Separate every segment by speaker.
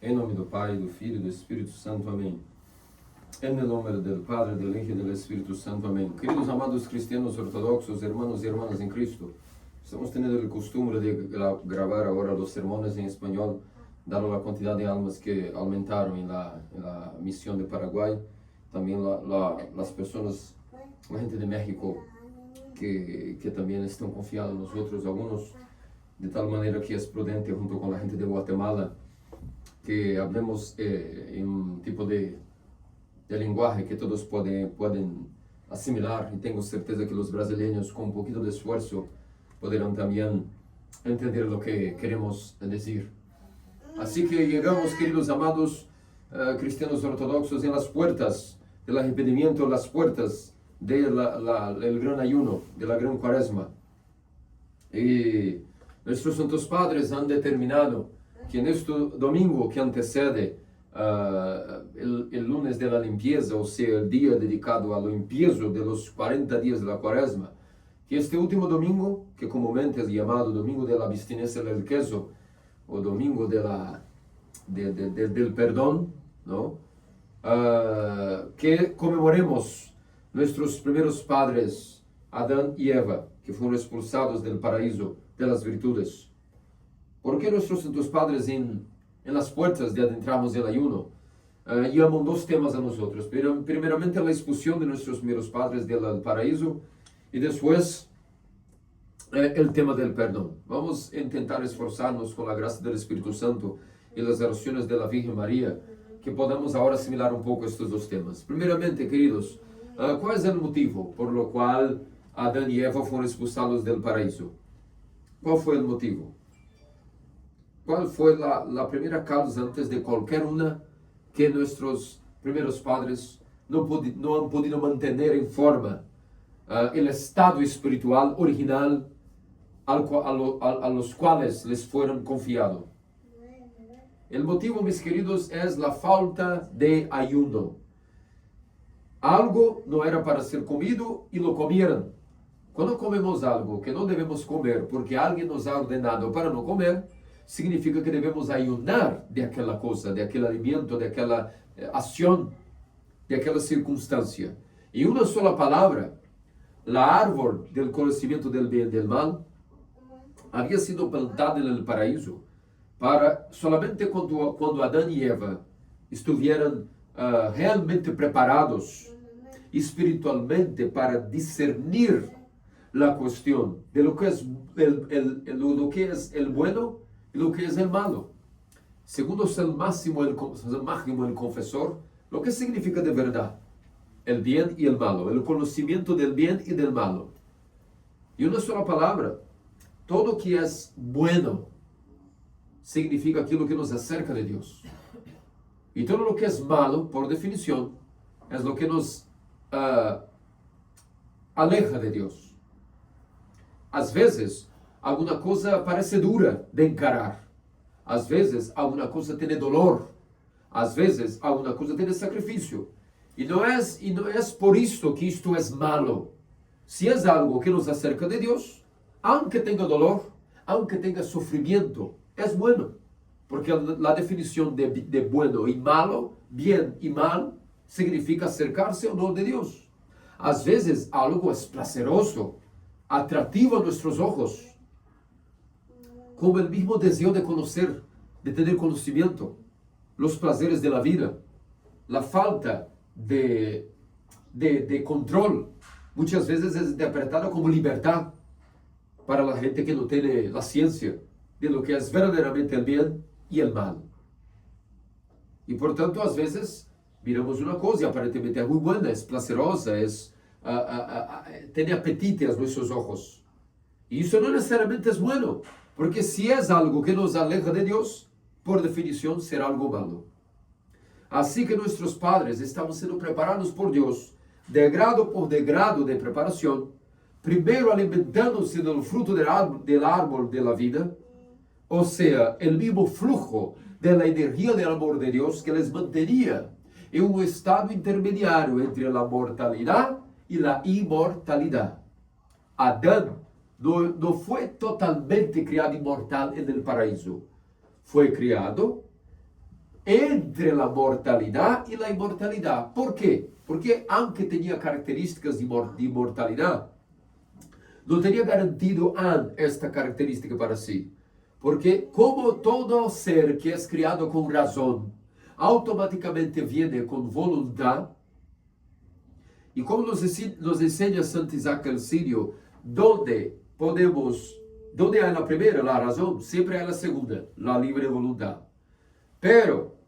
Speaker 1: Em nome do Pai, do Filho e do Espírito Santo. Amém. En el nombre del Padre, del Hijo y del Espíritu Santo. Amén. Queridos amados cristianos ortodoxos, hermanos y hermanas en Cristo, estamos teniendo el costumbre de grabar ahora los sermones en español, dado la cantidad de almas que aumentaron en la misión de Paraguay. También las personas, la gente de México, que también están confiando en nosotros, algunos de tal manera que es prudente junto con la gente de Guatemala que hablemos en un tipo de lenguaje que todos pueden asimilar, y tengo certeza que los brasileños con un poquito de esfuerzo podrán también entender lo que queremos decir. Así que llegamos, queridos amados cristianos ortodoxos, en las puertas del arrepentimiento, las puertas del gran ayuno, de la gran cuaresma. Y nuestros santos padres han determinado que en este domingo que antecede el lunes de la limpieza, o sea, el día dedicado al empiezo de los 40 días de la cuaresma, que este último domingo, que comúnmente es llamado domingo de la abstinencia del queso, o domingo del perdón, ¿no? Que conmemoremos nuestros primeros padres, Adán y Eva, que fueron expulsados del paraíso de las virtudes. ¿Por qué nuestros santos padres en las puertas de adentrarnos el ayuno llaman dos temas a nosotros? Pero primeramente la expulsión de nuestros primeros padres del paraíso, y después el tema del perdón. Vamos a intentar esforzarnos con la gracia del Espíritu Santo y las oraciones de la Virgen María, que podamos ahora asimilar un poco estos dos temas. Primeramente, queridos, ¿cuál es el motivo por lo cual Adán y Eva fueron expulsados del paraíso? ¿Cuál fue el motivo? ¿Cuál fue la primera causa antes de cualquier una que nuestros primeros padres no han podido mantener en forma el estado espiritual original a los cuales les fueron confiados? El motivo, mis queridos, es la falta de ayuno. Algo no era para ser comido y lo comieron. Cuando comemos algo que no debemos comer porque alguien nos ha ordenado para no comer, significa que debemos ayunar de aquella cosa, de aquel alimento, de aquella acción, de aquella circunstancia. Y una sola palabra, la árbol del conocimiento del bien y del mal, había sido plantada en el paraíso para solamente cuando Adán y Eva estuvieran realmente preparados espiritualmente para discernir la cuestión de lo que es el bueno y lo que es el malo. Segundo San Máximo el Confesor, lo que significa de verdad el bien y el malo, el conocimiento del bien y del malo. Y una sola palabra, todo que es bueno significa aquilo que nos acerca de Dios. Y todo lo que es malo, por definición, es lo que nos aleja de Dios. Às vezes, alguma coisa parece dura de encarar. Às vezes, alguma coisa tem dolor. Às vezes, alguma coisa tem sacrifício. E não é por isso que isto é malo. Se é algo que nos acerca de Deus, aunque tenha dolor, aunque tenha sofrimento, é bueno. Porque a definição de bueno e malo, bien e mal, significa acercarse ou não de Deus. Às vezes, algo é prazeroso, atractivo a nuestros ojos, como el mismo deseo de conocer, de tener conocimiento, los placeres de la vida, la falta de control, muchas veces es interpretada como libertad para la gente que no tiene la ciencia de lo que es verdaderamente el bien y el mal. Y por tanto, a veces miramos una cosa y aparentemente es muy buena, es placerosa, tiene apetite a nuestros ojos. Y eso no necesariamente es bueno, porque si es algo que nos aleja de Dios, por definición será algo malo. Así que nuestros padres estaban siendo preparados por Dios, de grado por degrado de preparación, primero alimentándose del fruto del árbol de la vida, o sea, el mismo flujo de la energía del amor de Dios que les mantenía en un estado intermediario entre la mortalidad y la inmortalidad. Adán no fue totalmente criado inmortal en el paraíso. Fue criado entre la mortalidad y la inmortalidad. ¿Por qué? Porque aunque tenía características de inmortalidad, no tenía garantido esta característica para sí. Porque como todo ser que es criado con razón, automáticamente viene con voluntad, y como nos enseña Santo Isaac el Sirio, donde hay la primera, la razón, siempre hay la segunda, la libre voluntad. Pero,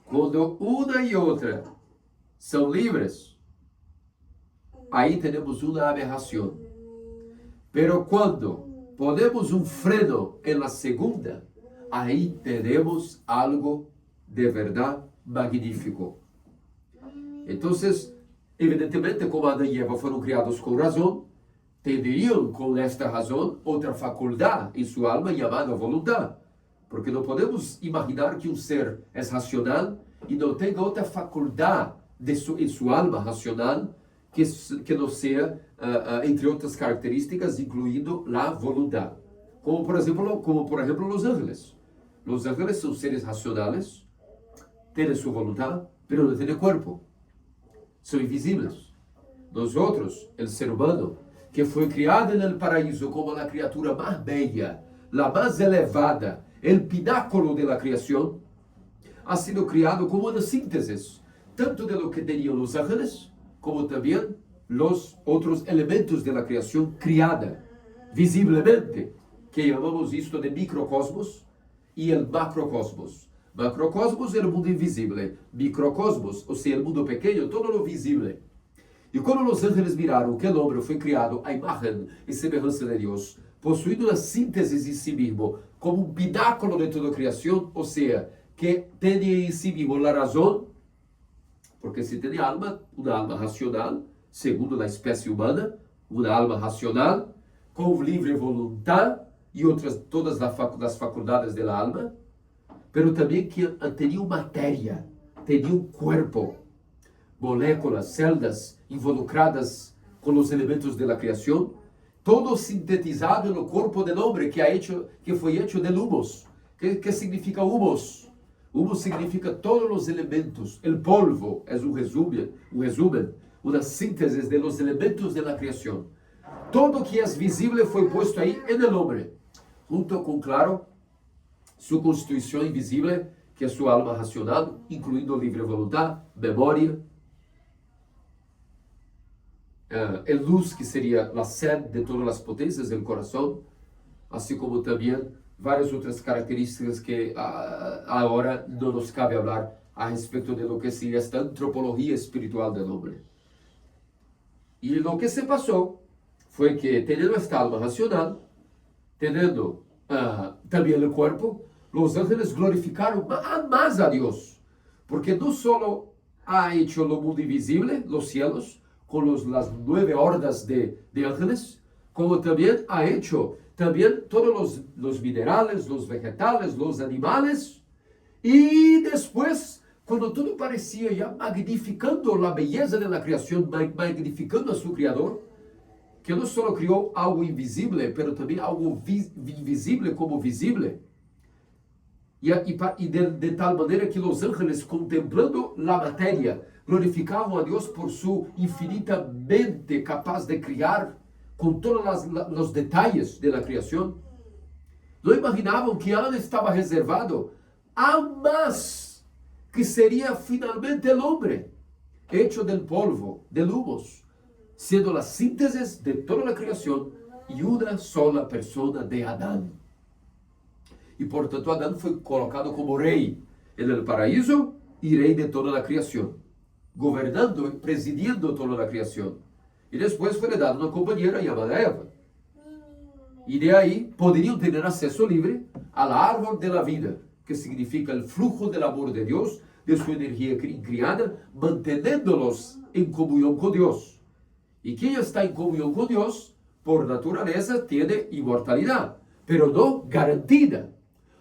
Speaker 1: cuando una y otra son libres, ahí tenemos una aberración. Pero cuando ponemos un freno en la segunda, ahí tenemos algo de verdad magnífico. Entonces, evidentemente, como Adán y Eva fueron criados con razón, tendrían con esta razón otra facultad en su alma llamada voluntad. Porque no podemos imaginar que un ser es racional y no tenga otra facultad en su alma racional que no sea, entre otras características, incluindo la voluntad. Como por ejemplo los ángeles. Los ángeles son seres racionales, tienen su voluntad, pero no tienen cuerpo. Son invisibles. Nosotros, el ser humano, que fue criado en el paraíso como la criatura más bella, la más elevada, el pináculo de la creación, ha sido criado como una síntesis, tanto de lo que tenían los ángeles, como también los otros elementos de la creación criada, visiblemente, que llamamos esto de microcosmos y el macrocosmos. Macrocosmos é o mundo invisível, microcosmos, ou seja, o mundo pequeno, todo lo visível. E quando os ángeles miraram que o homem foi criado à imagem e semelhança de Deus, possuindo uma síntese em si mesmo, como um pináculo de toda a criação, ou seja, que tem em si mesmo a razão, porque se tem alma, uma alma racional, segundo a espécie humana, uma alma racional, com livre vontade e outras, todas as faculdades da alma, pero também que teriam matéria, teriam corpo, moléculas, células involucradas com os elementos da criação, todo sintetizado no corpo do homem que foi hecho de humus. Que significa humus? Humus significa todos os elementos. O polvo é um resumen, uma síntese de los elementos da criação. Todo que é visível foi posto aí no homem, junto com, claro, sua constituição invisível, que é sua alma racional, incluindo livre vontade, memória, el luz, que seria a sede de todas as potências do coração, assim como também várias outras características que agora não nos cabe falar a respeito de lo que seria esta antropologia espiritual do homem. E lo que se passou foi que, tendo esta alma racional, tendo também o corpo, os ángeles glorificaram mais a Deus, porque não só ha hecho o mundo invisível, os cielos, com as 9 hordas de ángeles, como também ha hecho também todos os minerales, os vegetales, os animales, e depois, quando tudo parecia já magnificando a beleza da criação, magnificando a seu Criador, que não só criou algo invisível, mas também algo invisível como visível, e de tal maneira que os ángeles, contemplando a matéria, glorificavam a Deus por sua infinita mente capaz de criar com todos os detalhes da criação. Não imaginavam que Adão estava reservado a mais, que seria finalmente o homem, hecho del polvo, del humus, sendo a síntese de toda a criação e uma sola pessoa de Adão. E portanto Adão foi colocado como rei no paraíso e rei de toda a criação, governando e presidindo toda a criação. E depois foi dado uma companheira chamada Eva. E de aí poderiam ter acesso livre à árvore da vida, que significa o fluxo do amor de Deus, de sua energia criada, mantendo-los em comunhão com Deus. E quem está em comunhão com Deus, por natureza, tem imortalidade, pero não garantida.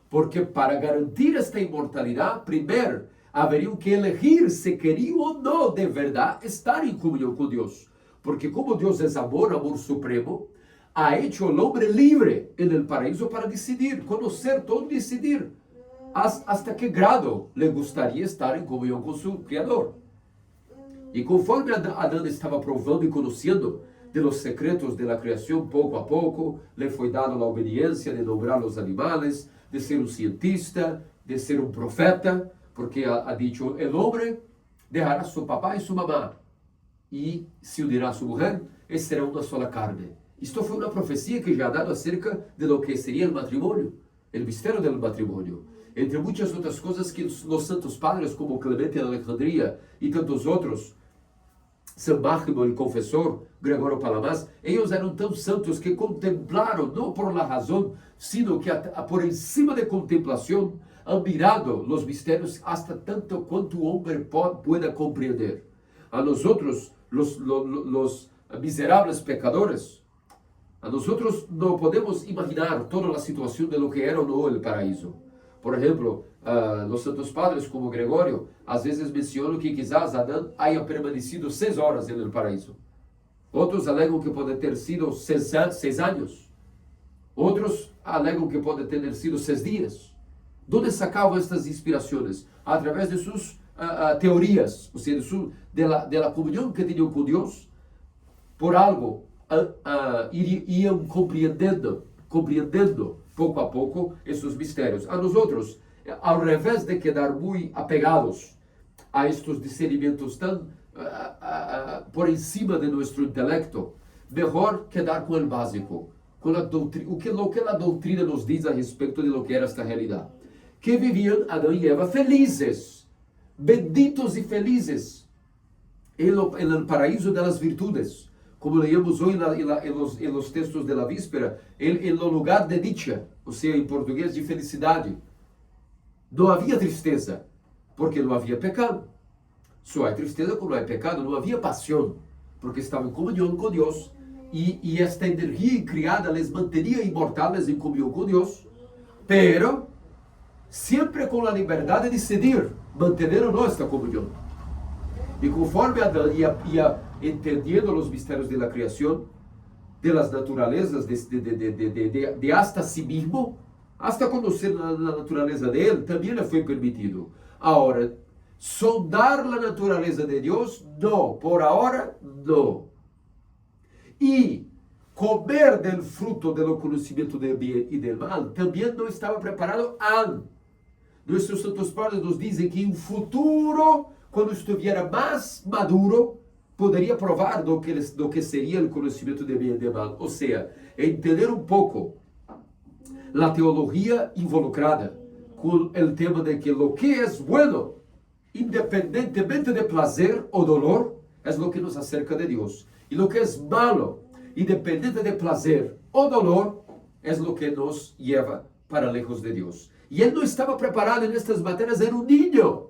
Speaker 1: Porque para garantir esta imortalidade, primeiro haveriam que elegir se queriam ou não de verdade estar em comunhão com Deus. Porque como Deus é amor, amor supremo, ha hecho o homem livre no paraíso para decidir, conhecer todo, decidir. hasta qué grado le gustaría estar en comunión con su Creador. Y conforme Adán estaba probando y conociendo de los secretos de la creación poco a poco, le fue dado la obediencia de nombrar los animales, de ser un cientista, de ser un profeta, porque ha dicho, el hombre dejará su papá y su mamá y se unirá a su mujer y será una sola carne. Esto fue una profecía que ya ha dado acerca de lo que sería el matrimonio, el misterio del matrimonio. Entre muchas otras cosas que los santos padres como Clemente de Alejandría y tantos otros, San Máximo el Confesor, Gregorio Palamas, ellos eran tan santos que contemplaron, no por la razón, sino que por encima de contemplación, han mirado los misterios hasta tanto cuanto hombre pueda comprender. A nosotros, los miserables pecadores, a nosotros no podemos imaginar toda la situación de lo que era o no el paraíso. Por ejemplo, los santos padres como Gregorio, a veces mencionan que quizás Adán haya permanecido 6 horas en el paraíso. Otros alegam que puede ter sido 6 años. Otros alegam que puede tener sido 6 días. ¿Dónde sacaban estas inspiraciones? A través de sus teorías, o sea, de la comunión que tenían con Dios. Por algo, iam compreendendo poco a poco estos misterios. A nosotros, al revés de quedar muy apegados a estos discernimientos tan por encima de nuestro intelecto, mejor quedar con el básico, con la doctrina, lo que la doctrina nos dice a respecto de lo que era esta realidad. Que vivían Adán y Eva felizes, benditos y felices, en el paraíso de las virtudes. Como leíamos hoy en los textos de la víspera, en el lugar de dicha, o sea, en portugués, de felicidad. No había tristeza, porque no había pecado. Só hay tristeza cuando hay pecado. No había pasión, porque estaban en comunión con Dios, y esta energía criada les mantenía inmortales en comunión con Dios, pero siempre con la libertad de decidir mantener o no esta comunión. Y conforme Adán ia entendiendo los misterios de la creación, de las naturalezas, de hasta sí mismo, hasta conocer la naturaleza de él, también le fue permitido. Ahora, sondar la naturaleza de Dios, no, por ahora, no. Y comer del fruto del conocimiento del bien y del mal, también no estaba preparado aún. Nuestros santos padres nos dicen que en un futuro, cuando estuviera más maduro, poderia provar do que seria o conhecimento de bem e de mal. Ou seja, entender um pouco a teologia involucrada com o tema de que o que é bueno, independentemente de prazer ou dolor, é o que nos acerca de Deus. E o que é malo, independente de prazer ou dolor, é o que nos leva para lejos de Deus. E ele não estava preparado nestas matérias, era um niño.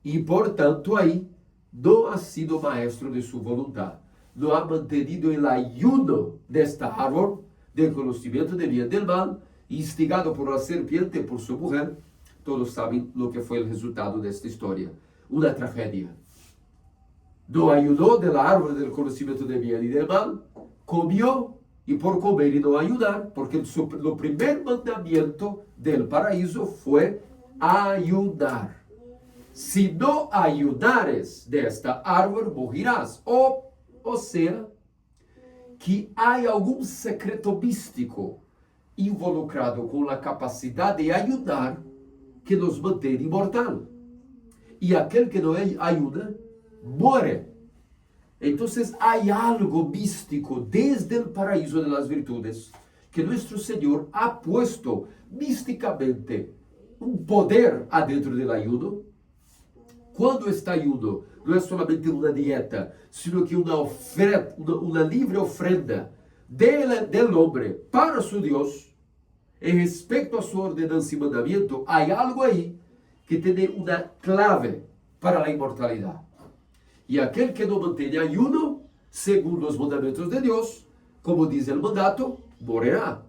Speaker 1: E, portanto, aí, no ha sido maestro de su voluntad, no ha mantenido el ayuno de esta árbol del conocimiento del bien y del mal, instigado por la serpiente, por su mujer. Todos saben lo que fue el resultado de esta historia, una tragedia. No ayunó del árbol del conocimiento del bien y del mal, comió, y por comer y no ayunar, porque el primer mandamiento del paraíso fue ayunar. Si no ayudares desta árvore, morrerás. Ou seja, que há algum secreto místico involucrado com a capacidade de ayudar que nos mantém imortal. E aquele que não ayuda, muere. Então, há algo místico desde o paraíso de las virtudes que nosso Senhor ha puesto místicamente um poder adentro do ayuno. Quando está ayuno, não é solamente uma dieta, sino que uma livre ofrenda del hombre para su Deus, em respeito a sua ordenança e mandamento, há algo aí que tem uma clave para a imortalidade. E aquele que não mantém ayuno, segundo os mandamentos de Deus, como diz o mandato, morrerá.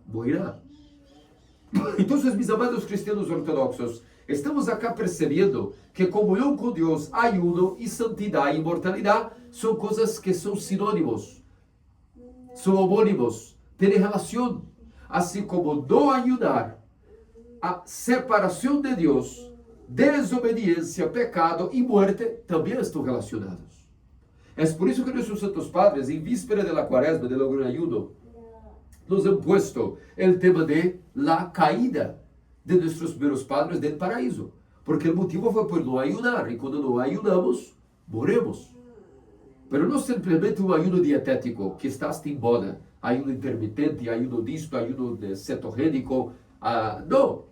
Speaker 1: Então, meus amados cristianos ortodoxos, estamos acá percebendo que comunhão com Deus, ayuno e santidade e imortalidade são coisas que são sinônimos, são homônimos, têm relação. Assim como não ayunar a separación de Dios, desobediencia, pecado y muerte también están relacionados. Es por eso que nuestros santos padres, en víspera de la cuaresma, del gran ayuno, nos han puesto el tema de la caída de nuestros primeros padres del paraíso. Porque el motivo fue por no ayunar, y cuando no ayunamos, morremos. Pero no simplemente un ayuno dietético, que está hasta en moda, ayuno intermitente, ayuno disto, ayuno cetogénico. No,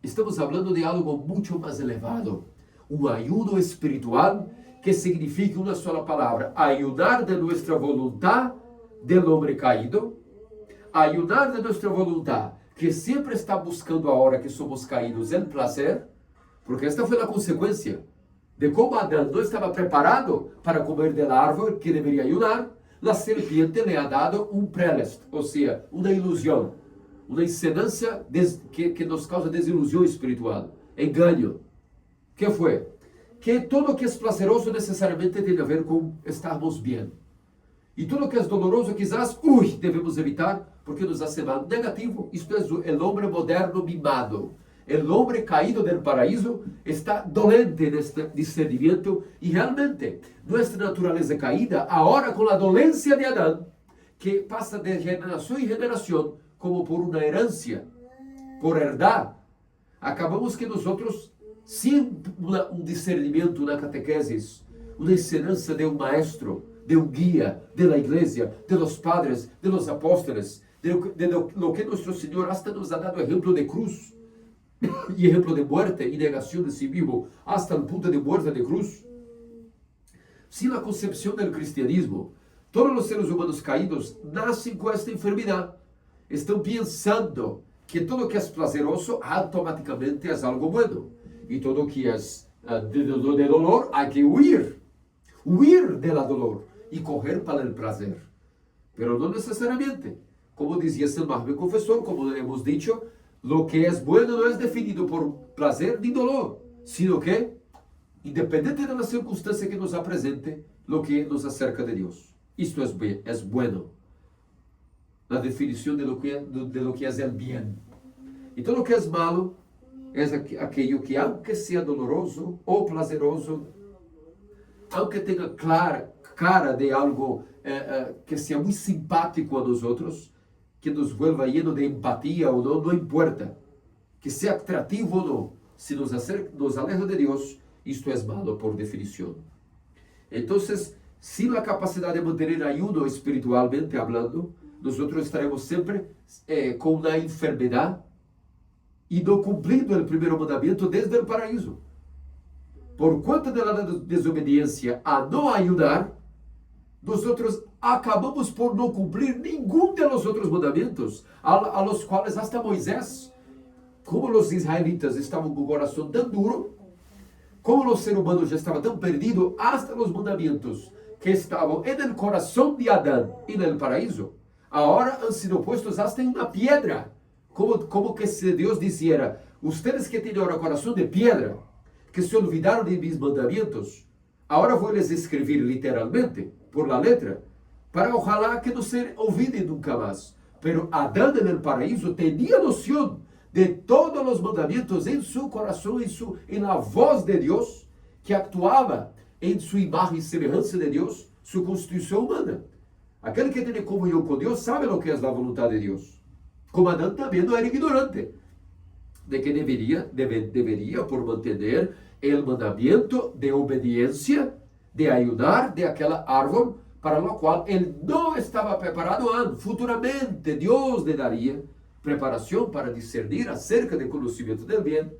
Speaker 1: estamos hablando de algo mucho más elevado. Un ayuno espiritual que significa una sola palabra: ayunar de nuestra voluntad del hombre caído, ayunar de nuestra voluntad, que siempre está buscando ahora que somos caídos el placer, porque esta fue la consecuencia de como Adán no estaba preparado para comer del árbol que debería ayunar. La serpiente le ha dado un prelest, o sea, una ilusión, una enseñanza que nos causa desilusión espiritual, engaño. ¿Qué fue? Que todo lo que es placeroso necesariamente tiene a ver con estarmos bien. Y todo lo que es doloroso quizás, debemos evitar porque nos hace mal. Negativo. Esto es el hombre moderno mimado. El hombre caído del paraíso está dolente en este discernimiento, y realmente nuestra naturaleza caída, ahora con la dolencia de Adán, que pasa de generación en generación como por una herencia, por herdad, acabamos que nosotros, sin un discernimiento, una catequesis, una enseñanza de un maestro, de un guía, de la iglesia, de los padres, de los apóstoles, de lo que nuestro Señor hasta nos ha dado ejemplo de cruz, y ejemplo de muerte y negación de sí mismo hasta el punto de muerte de cruz. Sin la concepción del cristianismo, todos los seres humanos caídos nacen con esta enfermedad. Están pensando que todo lo que es placeroso automáticamente es algo bueno, y todo lo que es de dolor hay que huir de la dolor y coger para el placer. Pero no necesariamente. Como decía San Marco el Confesor, como hemos dicho, lo que es bueno no es definido por placer ni dolor, sino que, independiente de la circunstancia que nos presente, lo que nos acerca de Dios. Esto es bueno. La definición de lo que es el bien. Y todo lo que es malo es aquello que, aunque sea doloroso o placeroso, aunque tenga cara de algo que sea muy simpático a nosotros, que nos vuelva lleno de empatía o no, no importa. Que sea atractivo o no, si nos aleja de Dios, esto es malo por definición. Entonces, sin la capacidad de mantener ayuno espiritualmente hablando, nosotros estaremos siempre con una enfermedad y no cumpliendo el primer mandamiento desde el paraíso. Por cuanto de la desobediencia a no ayudar, nosotros acabamos por no cumplir ninguno de los otros mandamientos, a los cuales hasta Moisés, como los israelitas estaban con el corazón tan duro, como los seres humanos ya estaban tan perdidos, hasta los mandamientos que estaban en el corazón de Adán en el paraíso, ahora han sido puestos hasta en una piedra, como que si Dios dijera: ustedes que tienen ahora corazón de piedra, que se olvidaron de mis mandamientos, ahora voy a les escribir literalmente, por la letra, para ojalá que no se olviden nunca más. Pero Adán en el paraíso tenía noción de todos los mandamientos en su corazón, en la voz de Dios, que actuaba en su imagen y semejanza de Dios, su constitución humana. Aquel que tiene comunión con Dios sabe lo que es la voluntad de Dios. Como Adán también no era ignorante de que debería por mantener el mandamiento de obediencia, de ayudar de aquel árbol, para lo cual él no estaba preparado antes. Futuramente Dios le daría preparación para discernir acerca del conocimiento del bien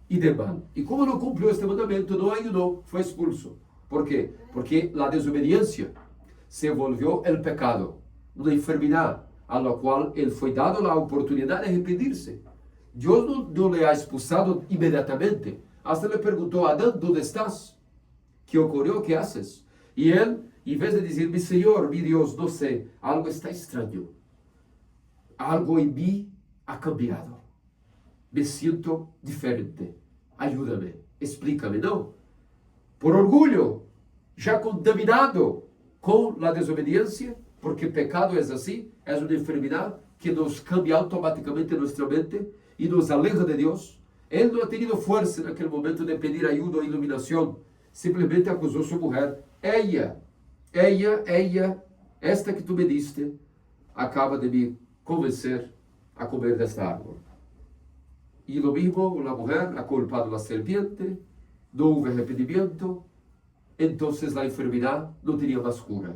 Speaker 1: y del mal. Y como no cumplió este mandamiento, no ayudó, fue expulso. ¿Por qué? Porque la desobediencia se volvió el pecado, una enfermedad a la cual él fue dado la oportunidad de arrepentirse. Dios no le ha expulsado inmediatamente. Hasta le preguntó a Adán: ¿dónde estás? ¿Qué ocurrió? ¿Qué haces? Y él, en vez de decir: mi Señor, mi Dios, no sé, algo está extraño. Algo en mí ha cambiado. Me siento diferente. Ayúdame, explícame. No. Por orgullo, ya contaminado con la desobediencia, porque pecado es así, es una enfermedad que nos cambia automáticamente nuestra mente. y nos aleja de Dios. Él no ha tenido fuerza en aquel momento de pedir ayuda o iluminación. Simplemente acusó a su mujer. Ella, esta que tú me diste, acaba de me convencer a comer de esta árbol. Y lo mismo, la mujer ha culpado a la serpiente, no hubo arrepentimiento, entonces la enfermedad no tenía más cura.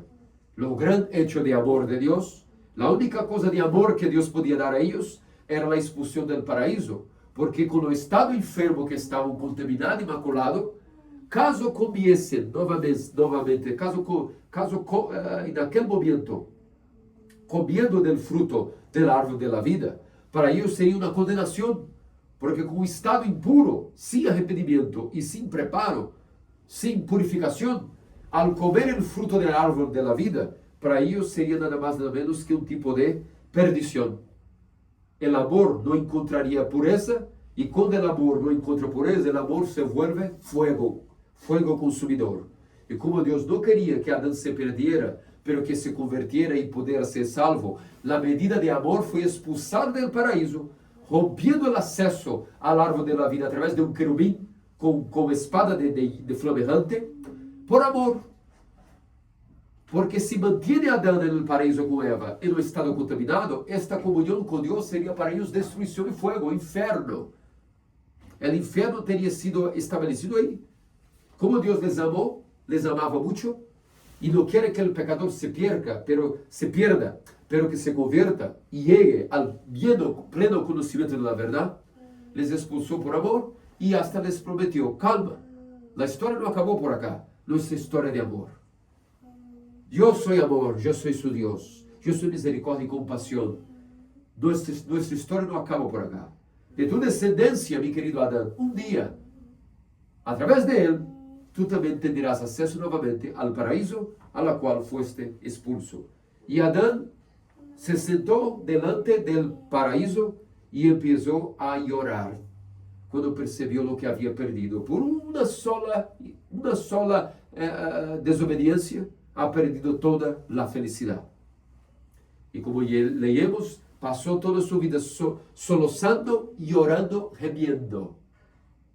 Speaker 1: Lo gran hecho de amor de Dios, la única cosa de amor que Dios podía dar a ellos era la expulsión del paraíso, porque con el estado enfermo que estaban contaminado y maculado, caso comiesen novamente, en aquel momento, comiendo del fruto del árbol de la vida, para ellos sería una condenación, porque con un estado impuro, sin arrepentimiento y sin preparo, sin purificación, al comer el fruto del árbol de la vida, para ellos sería nada más nada menos que un tipo de perdición. El amor no encontraría pureza, y cuando el amor no encuentra pureza, el amor se vuelve fuego consumidor. Y como Dios no quería que Adán se perdiera, pero que se convirtiera y pudiera ser salvo, la medida de amor fue expulsar del paraíso, rompiendo el acceso al árbol de la vida a través de un querubín con espada de flamejante, por amor. Porque si mantiene Adán en el paraíso con Eva en un estado contaminado, esta comunión con Dios sería para ellos destrucción y fuego, infierno. El infierno tenía sido establecido ahí. Como Dios les amó, les amaba mucho, y no quiere que el pecador se pierda, pero que se convierta y llegue al pleno conocimiento de la verdad, les expulsó por amor y hasta les prometió, calma, la historia no acabó por acá, no es historia de amor. Yo soy amor, yo soy su Dios, yo soy misericordia y compasión. Nuestra historia no acaba por acá. De tu descendencia, mi querido Adán, un día, a través de él, tú también tendrás acceso nuevamente al paraíso a la cual fuiste expulso. Y Adán se sentó delante del paraíso y empezó a llorar cuando percibió lo que había perdido. Por una sola desobediencia, ha perdido toda la felicidad. Y como leemos, pasó toda su vida solozando, llorando, gemiendo.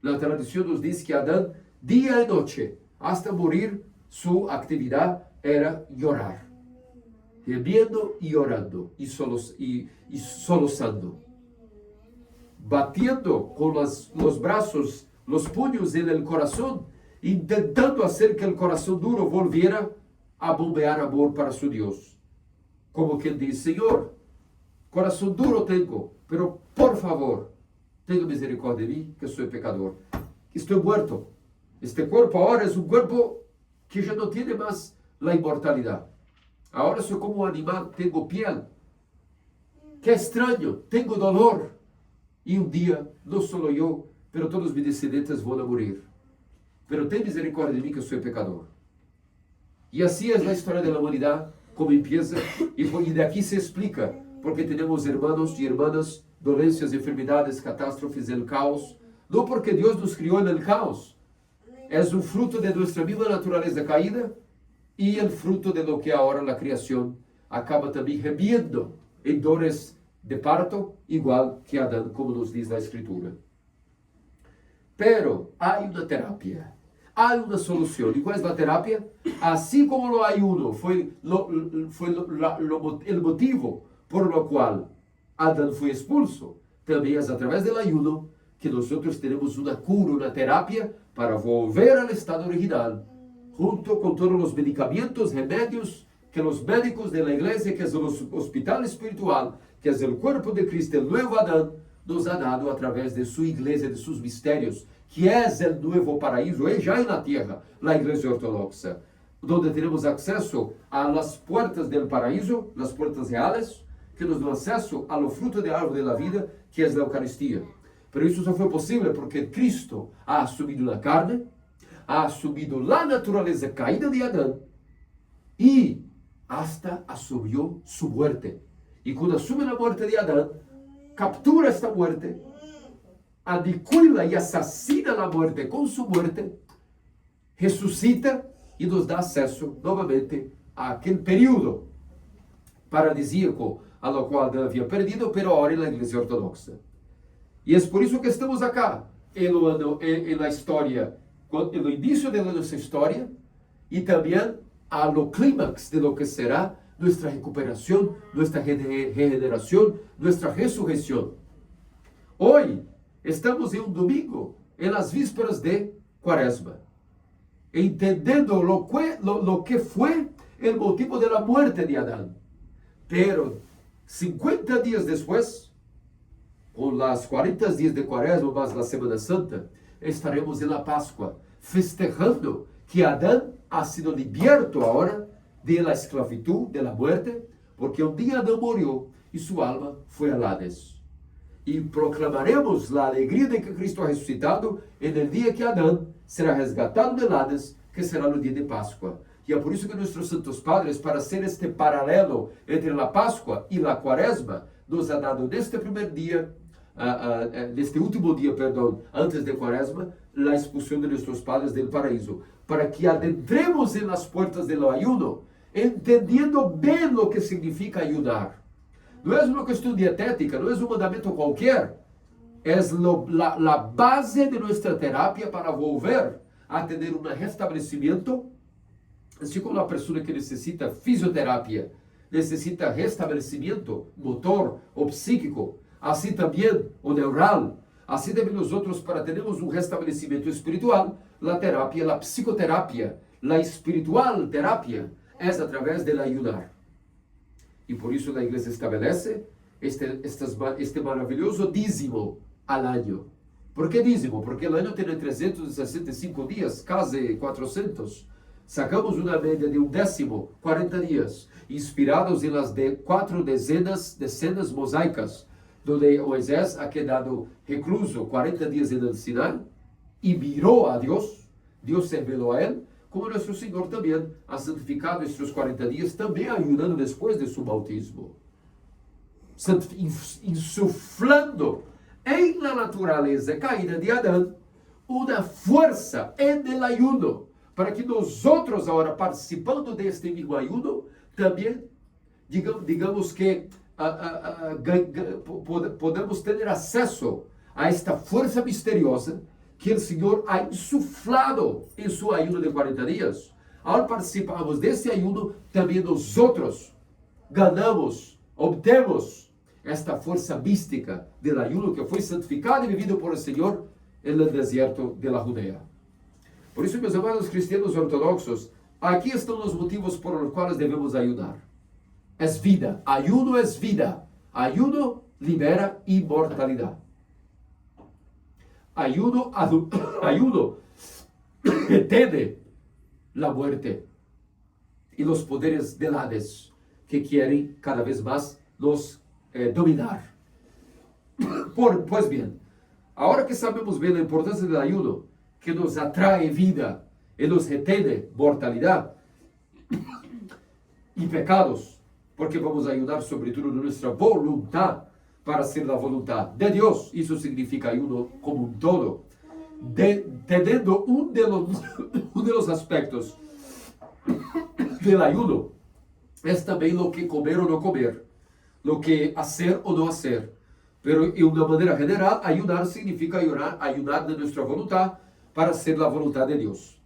Speaker 1: La tradición nos dice que Adán, día y noche, hasta morir, su actividad era llorar. Gemiendo y llorando y solozando. Batiendo con los brazos, los puños en el corazón, intentando hacer que el corazón duro volviera a bombear amor para su Dios. Como quien dice, Señor, corazón duro tengo, pero por favor, tenga misericordia de mí, que soy pecador. Estoy muerto. Este cuerpo ahora es un cuerpo que ya no tiene más la inmortalidad. Ahora soy como un animal, tengo piel. Qué extraño, tengo dolor. Y un día, no solo yo, pero todos mis descendientes van a morir. Pero ten misericordia de mí, que soy pecador. Y así es la historia de la humanidad, como empieza, y de aquí se explica, porque tenemos hermanos y hermanas, dolencias, enfermedades, catástrofes, el caos, no porque Dios nos crió en el caos, es un fruto de nuestra misma naturaleza caída, y el fruto de lo que ahora la creación acaba también gemiendo en dolores de parto, igual que Adán, como nos dice la Escritura. Pero hay una terapia. Hay una solución. ¿Y cuál es la terapia? Así como lo ayuno fue el motivo por lo cual Adán fue expulso, también es a través del ayuno que nosotros tenemos una cura, una terapia para volver al estado original, junto con todos los medicamentos, remedios que los médicos de la iglesia, que es el hospital espiritual, que es el cuerpo de Cristo, el nuevo Adán, nos ha dado a través de su iglesia, de sus misterios, que es el nuevo paraíso, ya en la tierra, la iglesia ortodoxa, donde tenemos acceso a las puertas del paraíso, las puertas reales, que nos dan acceso a lo fruto del árbol de la vida, que es la Eucaristía. Pero eso solo fue posible porque Cristo ha asumido la carne, ha asumido la naturaleza caída de Adán y hasta asumió su muerte. Y cuando asume la muerte de Adán, captura esta muerte, aniquila y asesina la muerte con su muerte, resucita y nos da acceso nuevamente a aquel periodo paradisíaco a lo cual Adán había perdido, pero ahora en la iglesia ortodoxa. E é por isso que estamos acá, em la história, no início de nossa história, e também ao clímax de lo que será nossa recuperação, nossa regeneração, nossa ressurreição. Hoje, estamos em um domingo, em las vísperas de Quaresma, entendendo lo que foi o motivo de la muerte de Adán. Pero 50 dias depois, com os 40 dias de Quaresma, mais a Semana Santa, estaremos na Páscoa, festejando que Adão ha sido liberto agora de la esclavitud, de la muerte, porque um dia Adão morreu e sua alma foi al Hades. E proclamaremos a alegria de que Cristo ha ressuscitado no dia que Adão será resgatado del Hades, que será no dia de Páscoa. E é por isso que nossos santos padres, para ser este paralelo entre a Páscoa e a Quaresma, nos ha dado neste primeiro dia, neste último dia, perdão, antes de Quaresma, a expulsão de nossos padres do paraíso, para que adentremos em las puertas do ayuno, entendendo bem o que significa ayunar. Não é uma questão dietética, não é um mandamento qualquer, é a base de nossa terapia para volver a ter um restabelecimento, assim como a pessoa que necessita fisioterapia, necessita restabelecimento motor ou psíquico, assim também o neural, assim também nós outros, para termos um restabelecimento espiritual, a terapia, a psicoterapia, a espiritual terapia, é através de ayunar. E por isso a igreja estabelece este maravilhoso dízimo al año. ¿Por que dízimo? Porque o ano tem 365 dias, quase 400. Sacamos uma média de 40 dias, inspirados em las 4 dezenas mosaicas, onde Moisés ha quedado recluso 40 dias en el Sinai e mirou a Deus, Deus se revelou a ele, como nosso Senhor também ha santificado estes 40 dias, também ajudando depois de seu bautismo, insuflando em la natureza caída de Adão uma força en el ayuno, para que nós outros agora, participando deste mesmo ayuno, também, digamos que podemos ter acesso a esta força misteriosa que o Senhor ha insuflado em seu ayuno de 40 dias. Ao participarmos desse ayuno, também nós outros ganamos, obtemos esta força mística do ayuno que foi santificado e vivido por o Senhor no deserto de la Judea. Por isso, meus amados cristianos ortodoxos, aqui estão os motivos por os quais devemos ayunar. É vida. Ayuno é vida. Ayuno libera imortalidade. Ayuno detene la muerte e os poderes del Hades que querem cada vez mais nos dominar. Pois bem, agora que sabemos bem a importância do ayuno, que nos atrai vida e nos retene mortalidade e pecados, porque vamos ayudar sobretudo nossa vontade para ser a vontade de Deus. Isso significa ayuno como um todo. Teniendo um de los aspectos do ayuno, é também o que comer ou não comer, o que fazer ou não fazer. Pero, de uma maneira general, ayunar significa ayunar de nossa vontade para ser a vontade de Deus.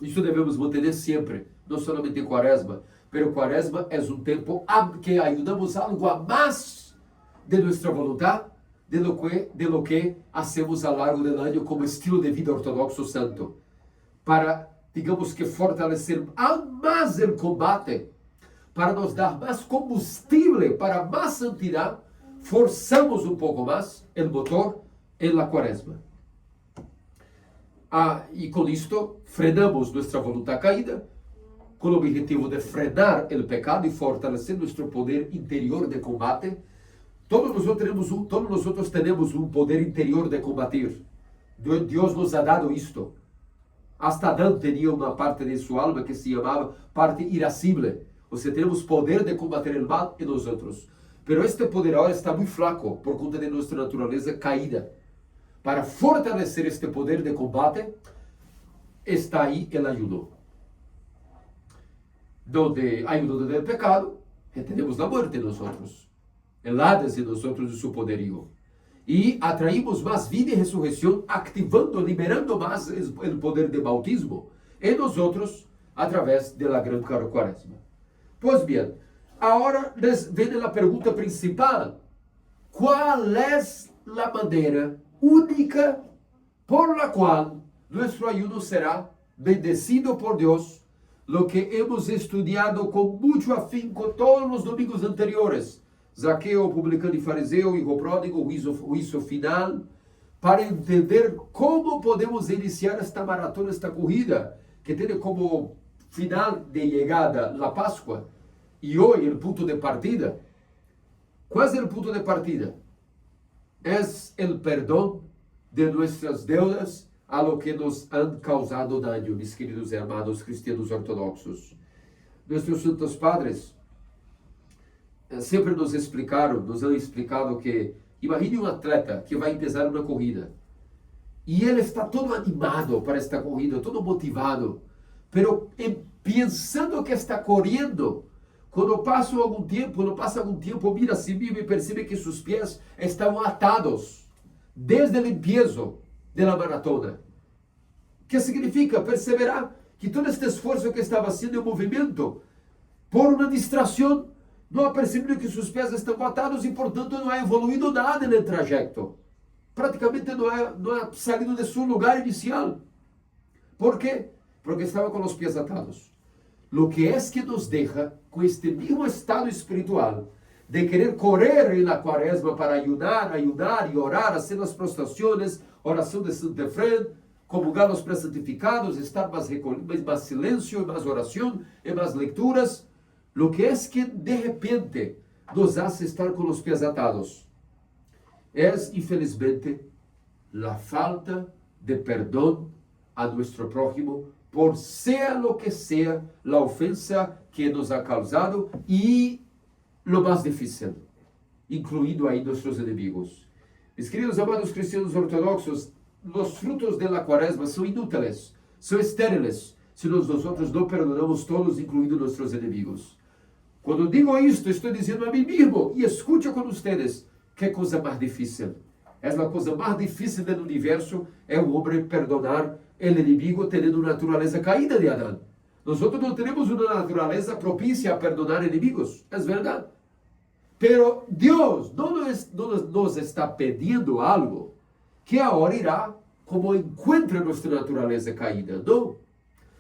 Speaker 1: Isso devemos manter sempre, não somente em Quaresma, pero Quaresma é um tempo que ayudamos algo a mais de nossa vontade, de lo que hacemos ao longo do ano como estilo de vida ortodoxo santo, para, digamos que, fortalecer mais o combate, para nos dar mais combustível para mais santidade, forçamos um pouco mais o motor em la Quaresma. E com isto, frenamos nossa vontade caída, com o objetivo de frenar o pecado e fortalecer nosso poder interior de combate. Todos nós temos um poder interior de combatir. Deus nos ha dado isto. Hasta Adão tinha uma parte de sua alma que se chamava parte irascible. Ou seja, temos poder de combater o mal em nós outros. Pero este poder agora está muito flaco por conta de nossa natureza caída. Para fortalecer este poder de combate, está aí o ayuno. Donde ayuno del pecado, retenemos a muerte em nós outros. El Hades em nós outros e seu poderio. Y atraímos más vida y resurrección, activando, liberando más el poder de bautismo en nosotros a través de la gran cuaresma. Pues bien, ahora viene la pregunta principal. ¿Cuál es la manera única por la cual nuestro ayuno será bendecido por Dios? Lo que hemos estudiado con mucho afinco todos los domingos anteriores. Zaqueu, publicano e fariseu, hijo pródigo, juicio final, para entender cómo podemos iniciar esta maratona, esta corrida, que tiene como final de llegada la Pascua, y hoy el punto de partida. ¿Cuál es el punto de partida? Es el perdón de nuestras deudas a lo que nos han causado daño, mis queridos hermanos cristianos ortodoxos. Nuestros santos padres sempre nos han explicado que, imagine um atleta que vai empezar uma corrida, e ele está todo animado para esta corrida, todo motivado, pero pensando que está correndo, quando passa algum tempo, mira a si mesmo e percebe que seus pés estão atados, desde o empiezo de la maratona. Que significa? Perceberá que todo este esforço que estava haciendo en movimento, por uma distração, não ha percebido que seus pés estão atados e, portanto, não ha evoluído nada no trajeto. Praticamente não ha salido de seu lugar inicial. ¿Por quê? Porque estava com os pés atados. Lo que es que nos deja com este mesmo estado espiritual de querer correr en la cuaresma para ayudar y orar, hacer las prostraciones, oração de Santa Fran, comungar los presantificados, estar más silencio, más oración y más lecturas. Lo que es que de repente nos hace estar con los pies atados es, infelizmente, la falta de perdón a nuestro prójimo por sea lo que sea la ofensa que nos ha causado y lo más difícil, incluindo ahí nuestros enemigos. Mis queridos amados cristianos ortodoxos, los frutos de la cuaresma son inútiles, son estériles, si nosotros no perdonamos todos, incluindo nuestros enemigos. Quando digo isto, estou dizendo a mim mesmo, e escuto com vocês, que coisa mais difícil. É a coisa mais difícil do universo, é o homem perdonar o inimigo tendo natureza caída de Adão. Nós não temos uma natureza propícia a perdonar inimigos, é verdade. Pero Deus não nos está pedindo algo que agora irá como encontra nossa natureza caída, não.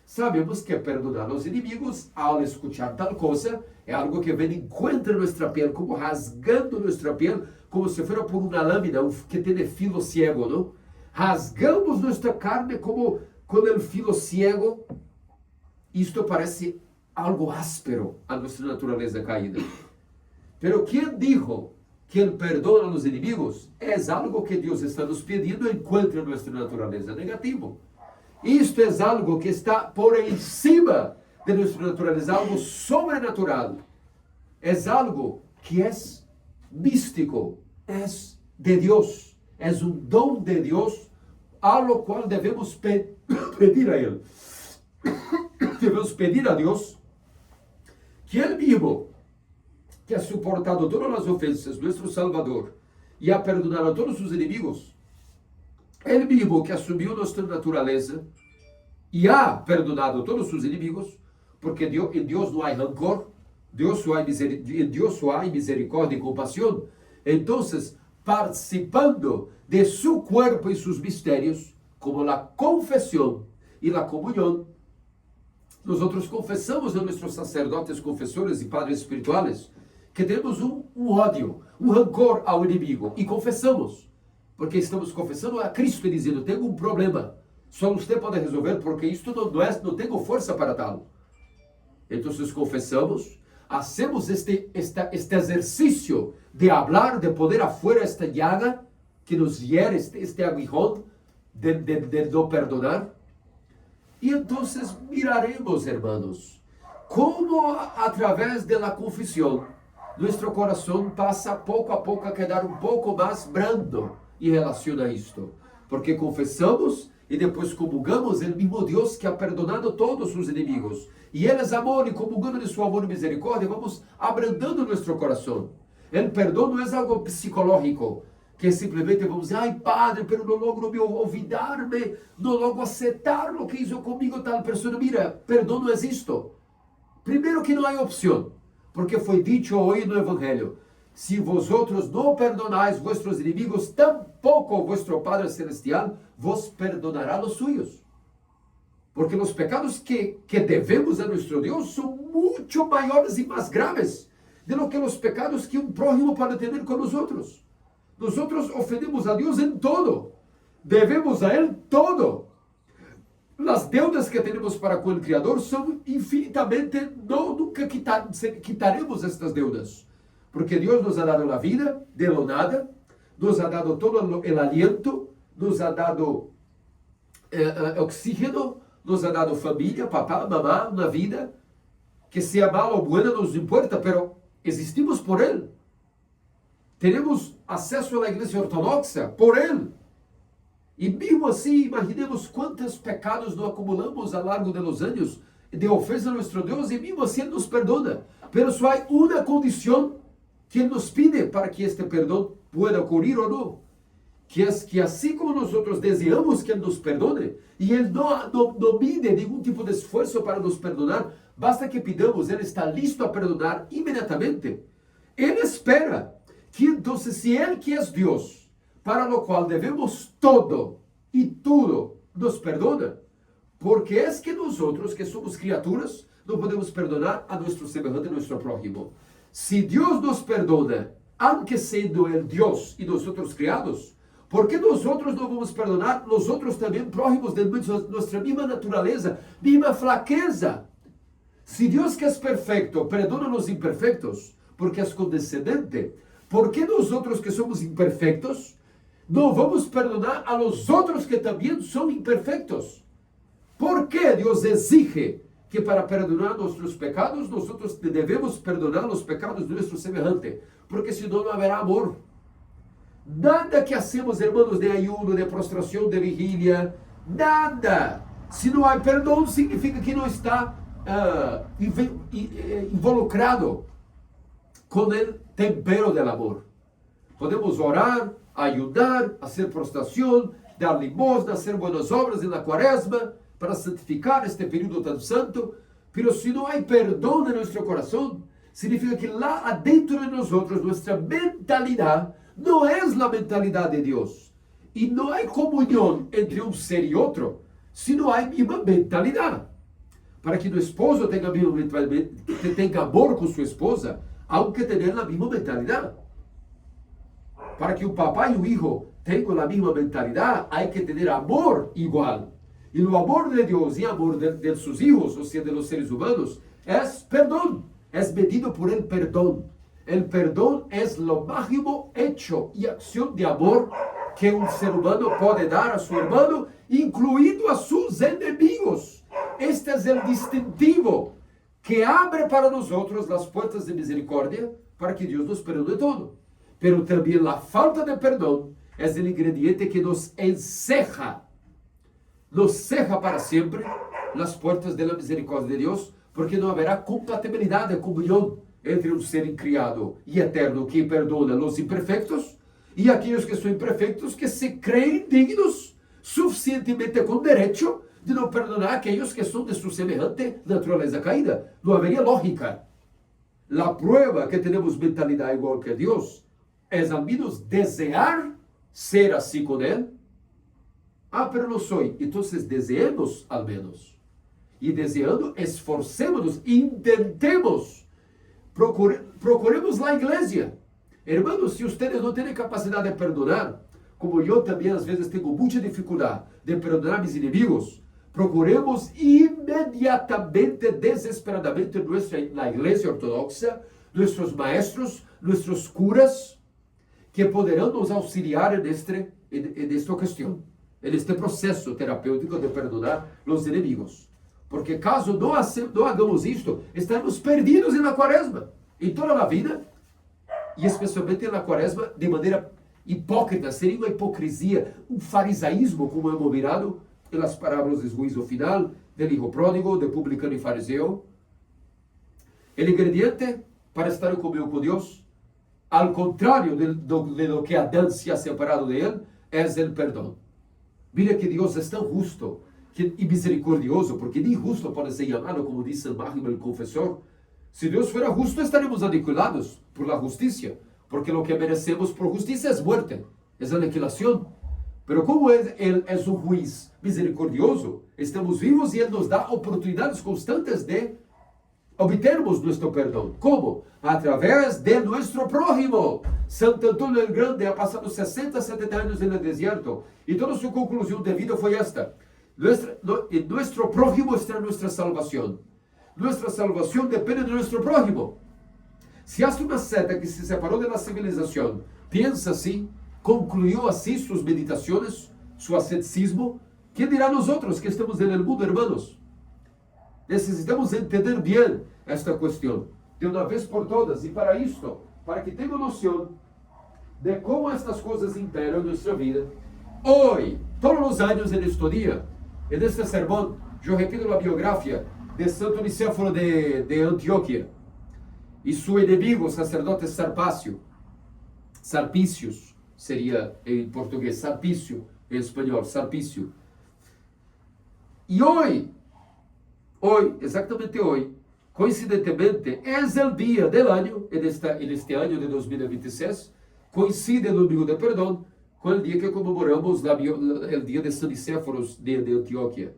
Speaker 1: Sabemos que perdonar os inimigos, ao escuchar tal coisa, é algo que vem encontra nossa pele, como rasgando nossa pele, como se fosse por uma lâmina que tem filo ciego, não? Rasgamos nossa carne como com o filo ciego. Isto parece algo áspero a nossa natureza caída. Pero quem dijo que ele perdona os inimigos é algo que Deus está nos pedindo encontra nossa natureza negativa. Isto é algo que está por encima de nossa natureza, algo sobrenatural. É algo que é místico, é de Deus, é um dom de Deus, a lo qual devemos pedir a Ele. Devemos pedir a Deus que Ele mesmo, que ha suportado todas as ofensas, nosso Salvador, e ha perdonado a todos os inimigos, Ele mesmo que assumiu nossa natureza e ha perdonado todos os inimigos, porque em Deus não há rancor, em Deus só há misericórdia e compaixão. Então, participando de seu corpo e seus mistérios, como a confissão e a comunhão, nós confessamos a nossos sacerdotes, confessores e padres espirituais que temos um ódio, um rancor ao inimigo, e confessamos. Porque estamos confessando a Cristo e dizendo, tenho um problema, só você pode resolver, porque isto não tenho força para tal. Então confessamos, hacemos este exercício de hablar, de poder afuera esta llaga, que nos hiere, este aguijón de não perdonar. E então miraremos, hermanos, como a través de la confissão, nosso coração passa pouco a pouco a quedar um pouco mais brando em relação a isto. Porque confessamos e depois comungamos o mesmo Deus que ha perdonado todos os inimigos. E Ele é amor, e comungando de seu amor e misericórdia, vamos abrandando nosso coração. O perdão não é algo psicológico, que simplesmente vamos dizer, ai padre, pero não logro me olvidar-me, não logro aceitar o que hizo comigo tal pessoa. Mira, perdão não existe. Primeiro que não há opção, porque foi dito hoje no Evangelho, se vosotros não perdonais vuestros inimigos, tampouco vuestro Padre Celestial vos perdonará os suyos. Porque os pecados que devemos a nosso Deus são muito maiores e mais graves de lo que os pecados que um prójimo pode ter com nós outros. Nós ofendemos a Deus em todo, devemos a Ele todo. As deudas que temos para com o Criador são infinitamente, nunca quitaremos estas deudas. Porque Deus nos ha dado a vida de lo nada, nos ha dado todo o aliento, nos ha dado oxígeno, nos ha dado família, papá, mamá, uma vida, que seja mala ou boa, não nos importa, pero existimos por Ele. Temos acesso à igreja ortodoxa por Ele. E mesmo assim, imaginemos quantos pecados não acumulamos ao longo dos anos de ofensa a nosso Deus, e mesmo assim Ele nos perdona. Pero só há uma condição que Ele nos pide para que este perdão pueda ocorrer ou não. Que é que assim como nós desejamos que Ele nos perdone, e Ele não mide nenhum tipo de esforço para nos perdonar, basta que pidamos, Ele está listo a perdonar imediatamente. Ele espera que então, se Ele que é Deus, para o qual devemos todo e tudo, nos perdona, porque é que nós outros, que somos criaturas, não podemos perdonar a nosso semelhante, a nosso próximo. Se Deus nos perdona, aunque sendo Ele Deus e nós outros criados, por que nós outros não vamos perdonar nós outros também próximos de nossa mesma natureza, mesma fraqueza? Se Deus que é perfeito perdona os imperfeitos, porque é condescendente, por que nós outros que somos imperfeitos não vamos perdonar a los outros que também são imperfeitos? Por que Deus exige que para perdonar nossos pecados, nós devemos perdonar os pecados de nosso semelhante? Porque senão não haverá amor. Nada que hacemos, hermanos, de ayuno, de prostração, de vigília, nada. Se não há perdão, significa que não está involucrado com o tempero do amor. Podemos orar, ayudar, fazer prostração, dar limosna, fazer boas obras na quaresma, para santificar este período tão santo, mas se não há perdão em nosso coração, significa que lá adentro de nós, nossa mentalidade não é a mentalidade de Deus. E não há comunhão entre um ser e outro, se não há a mesma mentalidade. Para que o esposo tenha amor com sua esposa, há que ter a mesma mentalidade. Para que o papai e o filho tenham a mesma mentalidade, há que ter amor igual. E o amor de Deus e o amor de seus filhos, ou seja, de los seres humanos, é perdão. É medido por el perdão. El perdão é o máximo hecho e acção de amor que um ser humano pode dar a seu irmão, incluindo a seus inimigos. Este é o distintivo que abre para nós as portas de misericórdia, para que Deus nos perdone todo. Pero também a falta de perdão é o ingrediente que nos encerra para sempre as portas da misericórdia de Deus, porque não haverá compatibilidade, comunhão entre um ser criado e eterno que perdona os imperfeitos e aqueles que são imperfeitos que se creem dignos suficientemente com direito de não perdonar aqueles que são de sua semelhante natureza caída. Não haveria lógica. A prova que temos mentalidade igual que Deus é ao menos desejar ser assim com Ele. Pero não sou. Então desejemos ao menos. E desejando, esforcemos-nos, intentemos. Procuremos a igreja. Hermanos, se vocês não têm capacidade de perdonar, como eu também às vezes tenho muita dificuldade de perdonar meus inimigos, procuremos imediatamente, desesperadamente na igreja ortodoxa, nossos maestros, nossos curas, que poderão nos auxiliar nesta questão, neste processo terapêutico de perdonar os inimigos. Porque caso não hagamos isto, estaremos perdidos na quaresma, em toda a vida, e especialmente na quaresma, de maneira hipócrita. Seria uma hipocrisia, um farisaísmo, como hemos mirado nas parábolas do juízo final, do hijo pródigo, do publicano e fariseu. O ingrediente para estar em comunhão com Deus al contrario de lo que Adán se ha separado de él, es el perdón. Mira que Dios es tan justo y misericordioso, porque ni justo puede ser llamado, como dice Máximo el confesor. Si Dios fuera justo, estaremos aniquilados por la justicia, porque lo que merecemos por justicia es muerte, es aniquilación. Pero como Él es un juez misericordioso, estamos vivos y Él nos da oportunidades constantes de obtermos nuestro perdón. ¿Cómo? A través de nuestro prójimo. Santo Antonio el Grande ha pasado 60, 70 años en el desierto y toda su conclusión de vida fue esta: en nuestro prójimo está nuestra salvación. Nuestra salvación depende de nuestro prójimo. Si hasta una secta que se separó de la civilización piensa así, concluyó así sus meditaciones, su asceticismo, ¿quién dirá nosotros que estamos en el mundo, hermanos? Necesitamos entender bien esta cuestión de una vez por todas, y para esto, para que tengan noción de cómo estas cosas imperan en nuestra vida. Hoy, todos los años en este día, en este sermón, yo repito la biografía de Santo Nicéforo de Antioquia y su enemigo, sacerdote Sarpicius, sería en portugués, Sarpicio, en español, Sarpicio. Y hoy, exactamente hoy, coincidentemente, es el día del año, en este año de 2026, coincide el domingo de perdón con el día que conmemoramos el día de San Nicéforo de Antioquia.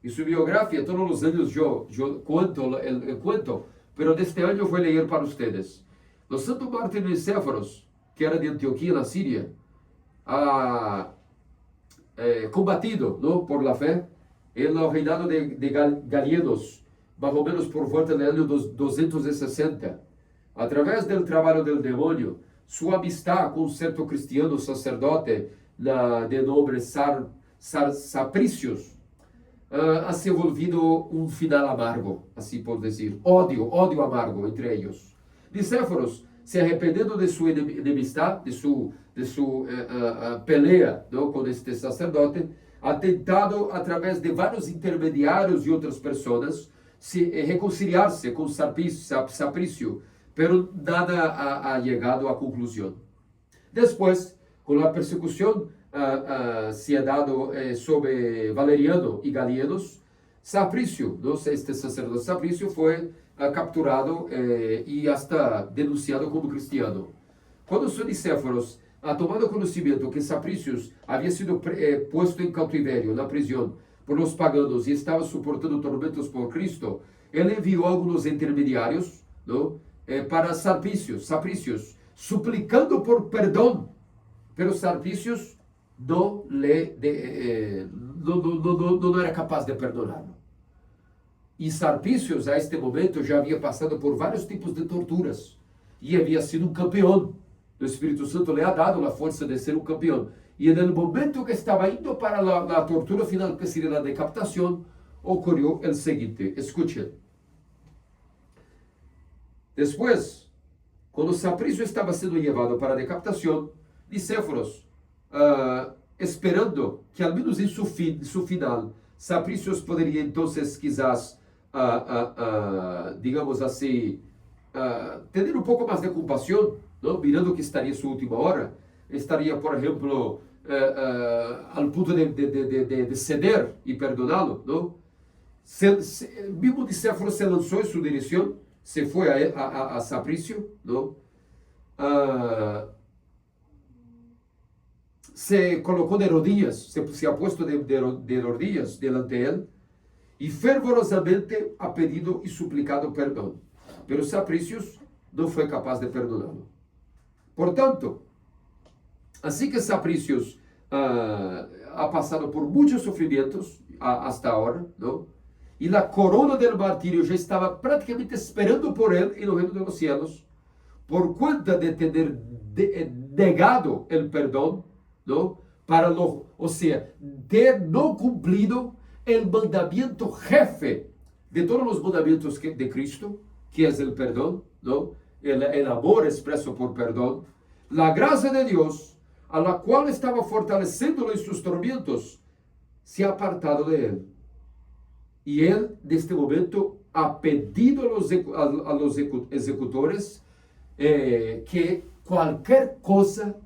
Speaker 1: Y su biografía, todos los años yo cuento el cuento, pero de este año voy a leer para ustedes. Los Santo Martín Nicéforos, que era de Antioquía, en la Siria, ha combatido, ¿no?, por la fe en el reinado de Galienos, más o menos por volta del año 260. A través del trabajo del demonio, su amistad con un cierto cristiano sacerdote de nombre Sapricius, ha se volvido un final amargo, así por decir, odio amargo entre ellos. Nicéforos, se arrepentiendo de su enemistad, de su pelea, ¿no?, con este sacerdote, ha tentado a través de varios intermediarios y otras personas reconciliarse con Sapricio, pero nada ha llegado a conclusión. Después, con la persecución se ha dado sobre Valeriano y Galienos, Sapricio, ¿no?, este sacerdote Sapricio fue capturado y hasta denunciado como cristiano. Cuando San Nicéforos ha tomado conocimiento que Sapricius había sido puesto en cautiverio, en la prisión, por los paganos y estaba soportando tormentos por Cristo, él envió a algunos intermediarios, ¿no?, para Sapricius, suplicando por perdón, pero Sapricius no era capaz de perdonarlo. Y Sarpicius, a este momento, ya había pasado por varios tipos de torturas y había sido un campeón. El Espíritu Santo le ha dado la fuerza de ser un campeón. Y en el momento que estaba indo para la tortura final, que sería la decapitación, ocurrió el siguiente. Escuchen. Después, cuando Sapricio estaba siendo llevado para decapitación, Nicéforos, esperando que al menos en su final, Sapricios podría entonces quizás, digamos así, tener un poco más de compasión, ¿no?, mirando que estaría su última hora, estaría, por ejemplo, al punto de ceder y perdonarlo, ¿no? Mismo Nicéforo se lanzó en su dirección, se fue a Sapricio, ¿no? Se colocó de rodillas, se ha puesto de rodillas delante de él y fervorosamente ha pedido y suplicado perdón. Pero Sapricius no fue capaz de perdonarlo. Por tanto, así que Sapricius ha pasado por muchos sufrimientos hasta ahora, ¿no? Y la corona del martirio ya estaba prácticamente esperando por él en el reino de los cielos, por cuenta de tener negado el perdón, ¿no? O sea, de no cumplido el mandamiento jefe de todos los mandamientos de Cristo, que es el perdón, ¿no?, el amor expreso por perdón, la gracia de Dios, a la cual estaba fortaleciéndolo en sus tormentos, se ha apartado de él. Y él, de este momento, ha pedido a los ejecutores que Qualquer coisa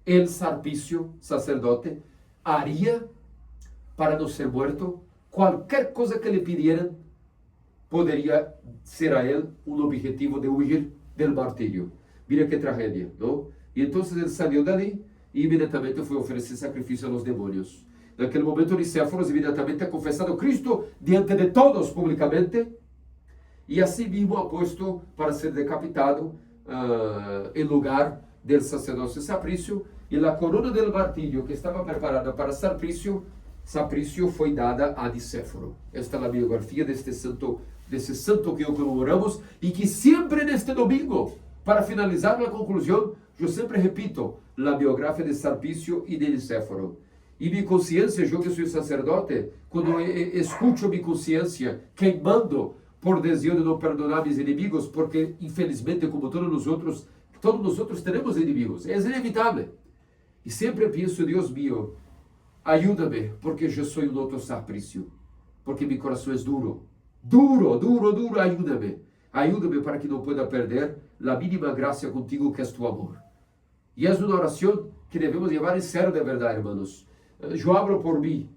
Speaker 1: el Sarpicio, sacerdote, haría para não ser muerto. Qualquer coisa que lhe pidieran poderia ser a ele um objetivo de huir del martirio. Mira que tragédia, não? E então ele saiu dali e imediatamente foi oferecer sacrifício a los demônios. Naquele momento, Nicéforos imediatamente ha confessado Cristo diante de todos publicamente e assim mesmo ha posto para ser decapitado em lugar del sacerdócio Sapricio, e a corona del martirio que estava preparada para Sapricio foi dada a Nicéforo. Esta é a biografia desse santo que comemoramos e que sempre neste domingo, para finalizar a conclusão, eu sempre repito, a biografia de Sarpicio e de Nicéforo. E minha consciência, eu que sou sacerdote, quando escuto minha consciência queimando por desejo de não perdonar meus inimigos, porque infelizmente, como todos nós outros temos inimigos, é inevitável. E sempre penso, Deus mío, ajuda-me, porque eu sou um outro Sarpicio, porque meu coração é duro, ajuda-me. Ajuda-me para que não pueda perder a mínima graça contigo que é tu amor. E é uma oração que devemos levar em sério de verdade, hermanos. Eu hablo por mim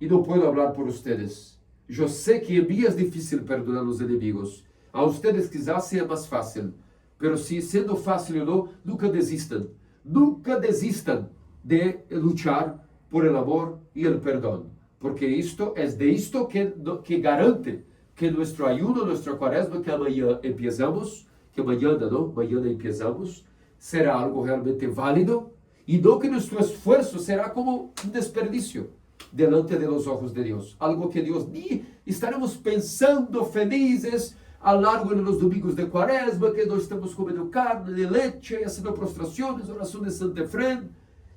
Speaker 1: e não posso falar por vocês. Eu sei que em mim é difícil perdonar os inimigos. A vocês quizás seja mais fácil. Mas se sendo fácil ou não, nunca desistam. Nunca desistam de lutar por el amor e el perdão. Porque isto é de isto que garante que nosso ayuno, nossa quaresma, que amanhã empiezamos, que amanhã empiezamos, será algo realmente válido e não que nosso esforço será como um desperdício delante de los ojos de Deus. Algo que Deus ni estaremos pensando felizes ao largo de los domingos de quaresma, que nós estamos comendo carne de leite, fazendo prostrações, oração de Santa Efrem,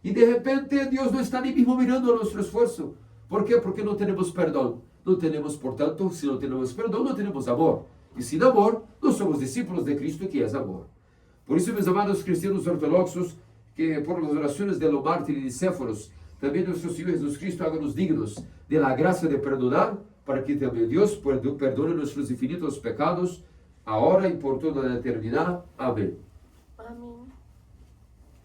Speaker 1: e de repente Deus não está nem mesmo mirando o nosso esforço. ¿Por quê? Porque não temos perdão. Não temos, portanto, se não temos perdão, não temos amor. E sem amor, não somos discípulos de Cristo, que é amor. Por isso, meus amados cristianos ortodoxos, que por las orações de los mártires e Nicéforos, também nosso Senhor Jesus Cristo haga-nos dignos de la graça de perdonar, para que também Deus perdone nossos infinitos pecados, agora e por toda a eternidade. Amém.